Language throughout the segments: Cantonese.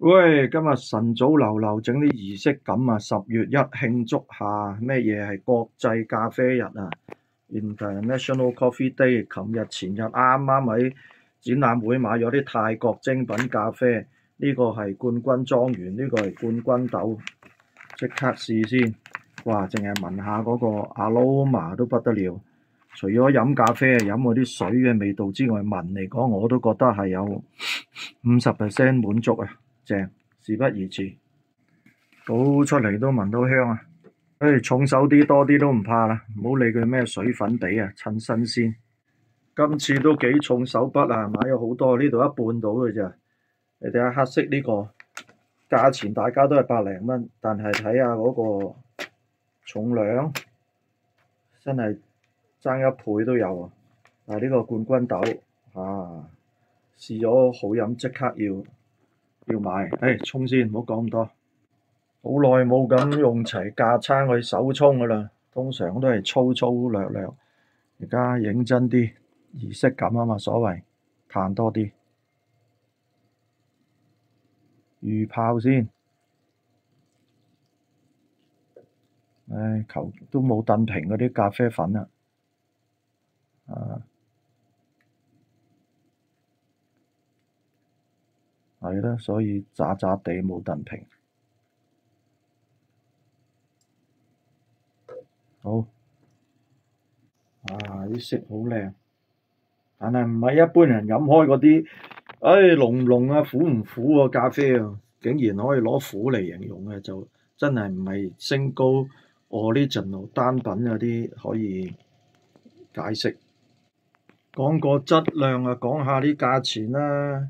喂，今日晨早流流整啲儀式感啊！10月1慶祝下咩嘢係國際咖啡日啊！International Coffee Day。琴日前日啱啱喺展覽會買咗啲泰國精品咖啡，呢個係冠軍莊園，呢個係冠軍豆，即刻試先。哇！淨係聞下嗰個 aroma 都不得了。除咗飲咖啡飲嗰啲水嘅味道之外，聞嚟講我都覺得係有50% 滿足啊！正，事不宜遲，倒出嚟都聞到香啊！重手啲多啲都唔怕啦，唔好理佢咩水粉比啊，趁新鮮。今次都幾重手筆啊，買咗好多，呢度一半到嘅咋。你睇下黑色呢個，價錢大家都係100零蚊，但係睇下嗰個重量，真係爭一倍都有啊！但係呢個冠軍豆啊，試咗好飲，即刻要買。沖先，唔好講咁多。好耐冇咁用齊架撐去手沖噶啦，通常都係粗粗略略。而家認真啲，儀式感啊嘛，所謂彈多啲。預泡先。求都冇燉平嗰啲咖啡粉啦。係啦，所以渣渣地冇燉平。好，啲色好靚，但係唔係一般人飲開嗰啲，濃唔濃啊，苦唔苦啊咖啡啊，竟然可以攞苦嚟形容嘅，就真係唔係single original 單品嗰啲可以解釋。講個質量啊，講下啲價錢啦。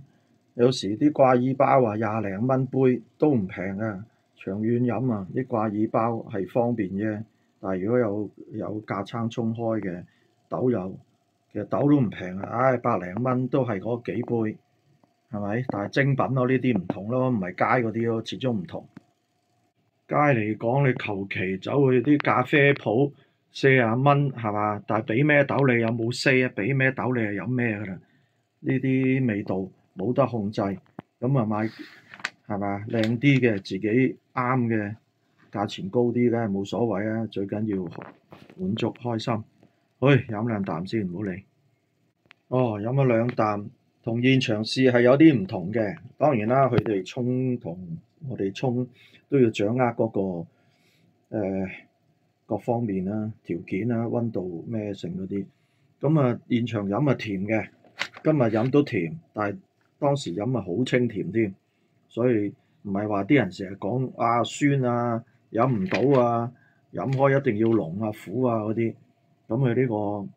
有時啲掛耳包話20零蚊杯都唔平啊，長遠飲啊，啲掛耳包係方便啫。但係如果有架撐沖開嘅豆其實豆都唔平啊，100零蚊都係嗰幾杯，係咪？但係精品咯，呢啲唔同咯，唔係街嗰啲咯，始終唔同。街嚟講，你求其走去啲咖啡鋪40蚊係嘛？但係俾咩豆你有冇 say 啊？俾咩豆你係飲咩㗎啦？呢啲味道冇得控制，咁啊買係嘛靚啲嘅，自己啱嘅，價錢高啲梗係冇所謂啊！最緊要滿足開心。飲兩啖先，唔好理。飲咗兩啖，同現場試係有啲唔同嘅。當然啦，佢哋沖同我哋沖都要掌握嗰個各方面啦、條件啦、溫度咩性嗰啲。咁啊，現場飲係甜嘅，今日飲都甜，但係當時飲係好清甜添，所以唔係話啲人成日講酸啊，飲唔到啊，飲開一定要濃啊、苦啊嗰啲。咁佢呢個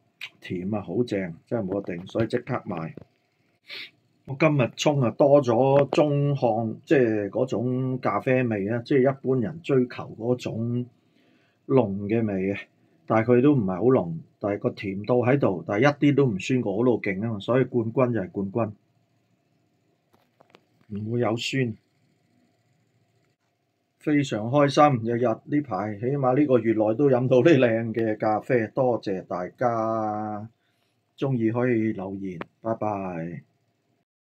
甜啊好正，真係冇得頂，所以即刻買。我今日沖啊多咗中烘，即係嗰種咖啡味啊，即係一般人追求嗰種濃嘅味嘅，但係佢都唔係好濃，但係個甜度喺度，但係一啲都唔酸過嗰度勁啊嘛，所以冠軍就係冠軍，唔會有酸。非常開心，日日呢排起碼呢個月內都飲到啲靚嘅咖啡，多謝大家，鍾意可以留言，拜拜。